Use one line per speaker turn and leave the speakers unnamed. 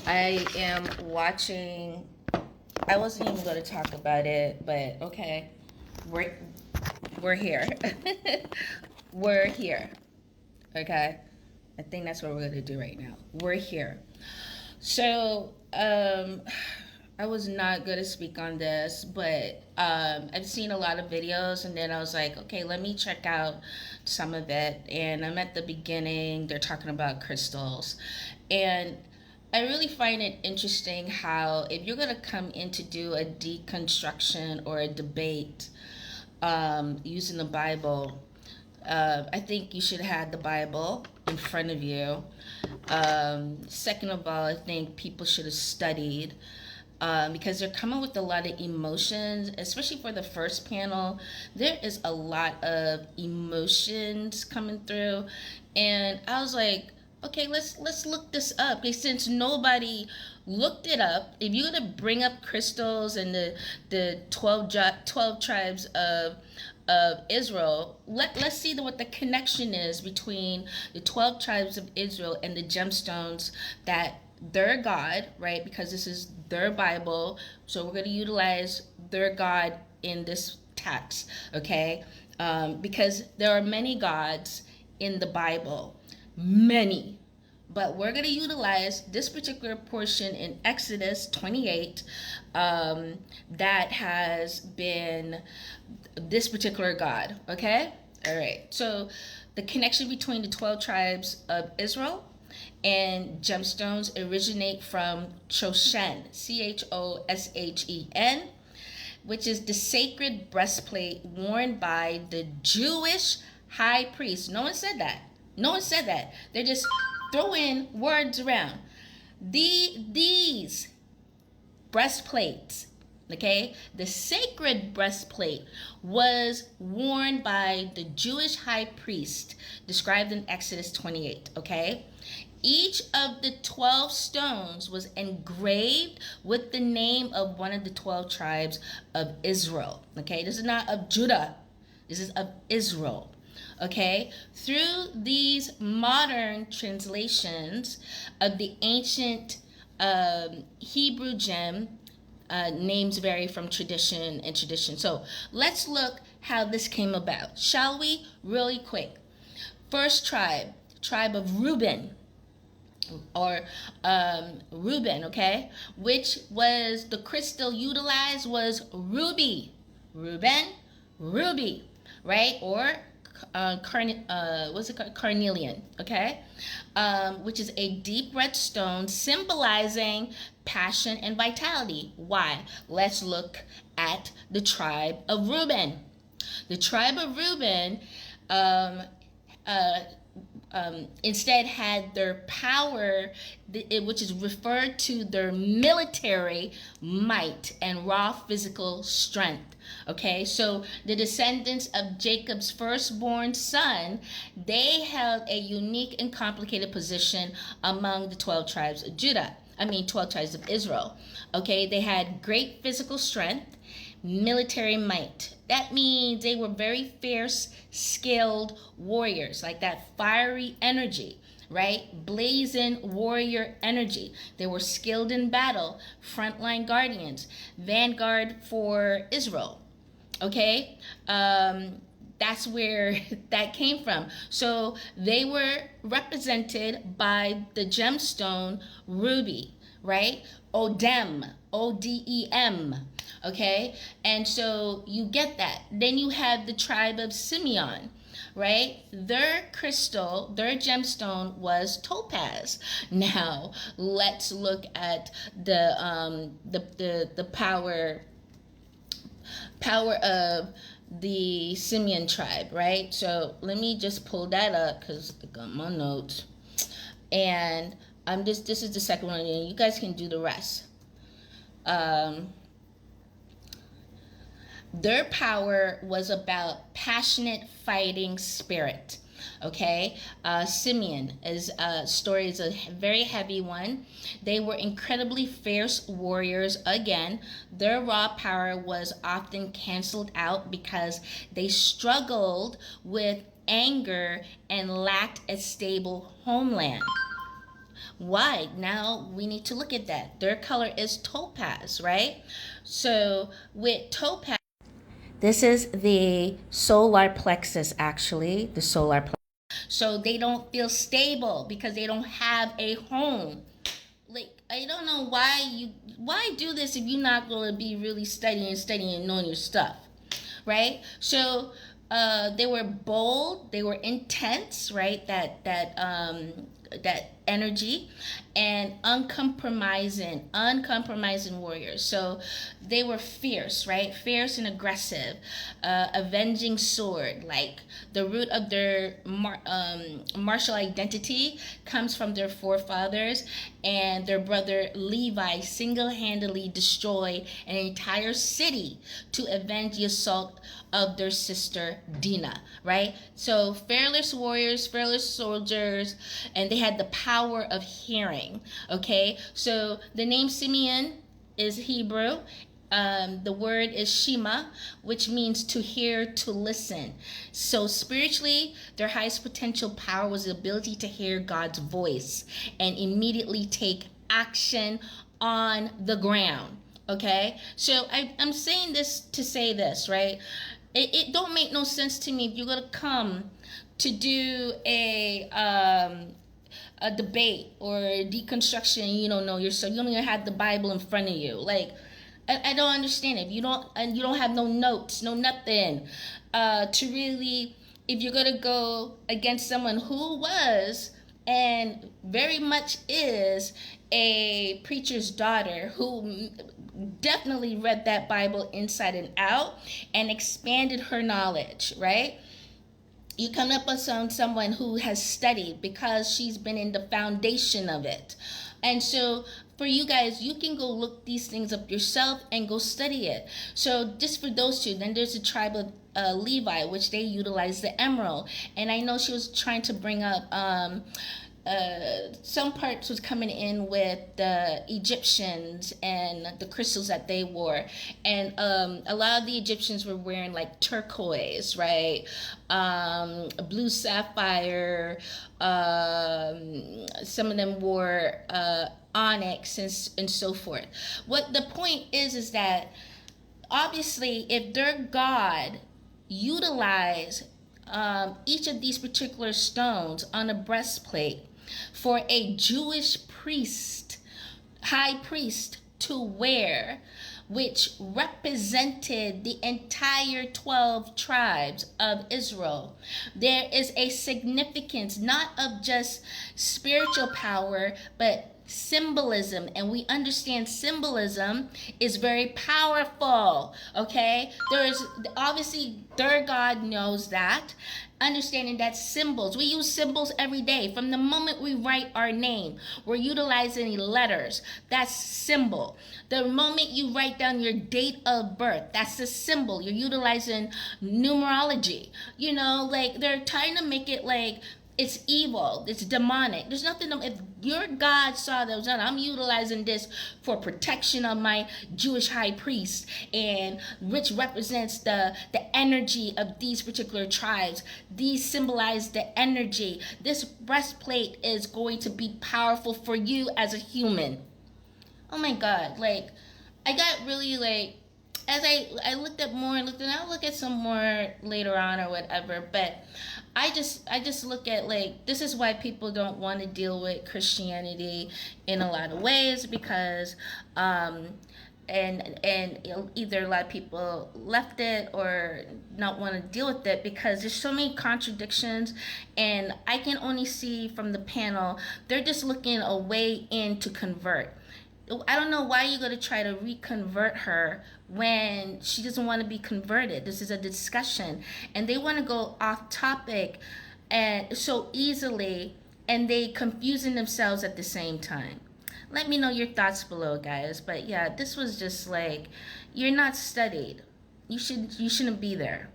I am watching. I wasn't even going to talk about it, but okay, we're we're here. We're here. Okay, I think that's what we're going to do right now. We're here. So, I was not going to speak on this, but I've seen a lot of videos, and then I was like, okay, let me check out some of it. And I'm at the beginning. They're talking about crystals, and I really find it interesting how if you're going to come in to do a deconstruction or a debate using the Bible, I think you should have the Bible in front of you. Second of all, I think people should have studied because they're coming with a lot of emotions, especially for the first panel. There is a lot of emotions coming through, and I was like, okay, let's look this up. Okay, since nobody looked it up, if you're gonna bring up crystals and the 12 tribes of Israel, let's see what the connection is between the 12 tribes of Israel and the gemstones that their God, right? Because this is their Bible, so we're going to utilize their God in this text, okay? Because there are many gods in the Bible, many. But we're going to utilize this particular portion in Exodus 28 that has been this particular God, okay? All right. So the connection between the 12 tribes of Israel and gemstones originate from Choshen, Choshen, which is the sacred breastplate worn by the Jewish high priest. No one said that. No one said that. They're just throwing words around. These breastplates, okay, the sacred breastplate was worn by the Jewish high priest described in Exodus 28, okay? Each of the 12 stones was engraved with the name of one of the 12 tribes of Israel, okay? This is not of Judah, this is of Israel. Okay, through these modern translations of the ancient Hebrew gem, names vary from tradition and tradition. So let's look how this came about, shall we? Really quick. First tribe of Reuben, or Reuben, okay, which was the crystal utilized was ruby. Reuben, ruby, right? Or what's it called? Carnelian, okay, which is a deep red stone symbolizing passion and vitality. Why? Let's look at the tribe of Reuben. The tribe of Reuben um, uh, instead had their power, which is referred to their military might and raw physical strength. Okay, so the descendants of Jacob's firstborn son, they held a unique and complicated position among the 12 tribes of Judah. 12 tribes of Israel. Okay, they had great physical strength, military might. That means they were very fierce, skilled warriors, like that fiery energy, right? Blazing warrior energy. They were skilled in battle, frontline guardians, vanguard for Israel. Okay? That's where that came from. So they were represented by the gemstone ruby, right? Odem, Odem. Okay? And so you get that. Then you have the tribe of Simeon, right? Their crystal, their gemstone was topaz. Now let's look at the power of the Simeon tribe, right? So let me just pull that up because I got my notes. And this is the second one, and you guys can do the rest. Their power was about passionate fighting spirit. Okay, Simeon is story is a very heavy one. They were incredibly fierce warriors. Again, their raw power was often canceled out because they struggled with anger and lacked a stable homeland. Why? Now we need to look at that. Their color is topaz, right? So with topaz, this is the solar plexus, actually, the solar plexus. So they don't feel stable because they don't have a home. Like, I don't know why do this if you're not going to be really studying and knowing your stuff, right? So they were bold, they were intense, right? That energy, and uncompromising warriors. So they were fierce, right? Fierce and aggressive, avenging sword. Like the root of their martial identity comes from their forefathers, and their brother Levi single-handedly destroyed an entire city to avenge the assault of their sister Dinah, right? So fearless warriors, fearless soldiers, and they had the power of hearing, okay? So the name Simeon is Hebrew. The word is Shema, which means to hear, to listen. So spiritually, their highest potential power was the ability to hear God's voice and immediately take action on the ground. Okay, so I'm saying this to say this, right? It don't make no sense to me if you're gonna come to do a debate or deconstruction and you don't know yourself, you don't even have the Bible in front of you. Like, I don't understand it. If you don't have no notes, no nothing, to really, if you're gonna go against someone who was and very much is a preacher's daughter, who definitely read that Bible inside and out and expanded her knowledge, right? You come up with someone who has studied because she's been in the foundation of it. And so for you guys, you can go look these things up yourself and go study it. So just for those two, then there's a tribe of Levi, which they utilize the emerald. And I know she was trying to bring up some parts was coming in with the Egyptians and the crystals that they wore, and a lot of the Egyptians were wearing like turquoise, right? Blue sapphire. Some of them wore onyx and so forth. What the point is that obviously, if their God utilized each of these particular stones on a breastplate for a Jewish priest, high priest, to wear, which represented the entire 12 tribes of Israel, there is a significance not of just spiritual power, but symbolism, and we understand symbolism is very powerful. Okay, there's obviously their God knows that, understanding that symbols, we use symbols every day. From the moment we write our name, we're utilizing letters. That's symbol. The moment you write down your date of birth, that's a symbol. You're utilizing numerology. You know, like they're trying to make it like it's evil, it's demonic. There's nothing. If your God saw that was done, I'm utilizing this for protection of my Jewish high priest, and which represents the energy of these particular tribes. These symbolize the energy. This breastplate is going to be powerful for you as a human. Oh my God, like I got really like, as I looked at more and I'll look at some more later on or whatever, but I just look at like, this is why people don't want to deal with Christianity in a lot of ways, because and either a lot of people left it or not want to deal with it because there's so many contradictions, and I can only see from the panel they're just looking a way in to convert. I don't know why you're going to try to reconvert her when she doesn't want to be converted. This is a discussion, and they want to go off topic and so easily, and they confusing themselves at the same time. Let me know your thoughts below, guys. But yeah, this was just like, you're not studied. You shouldn't be there.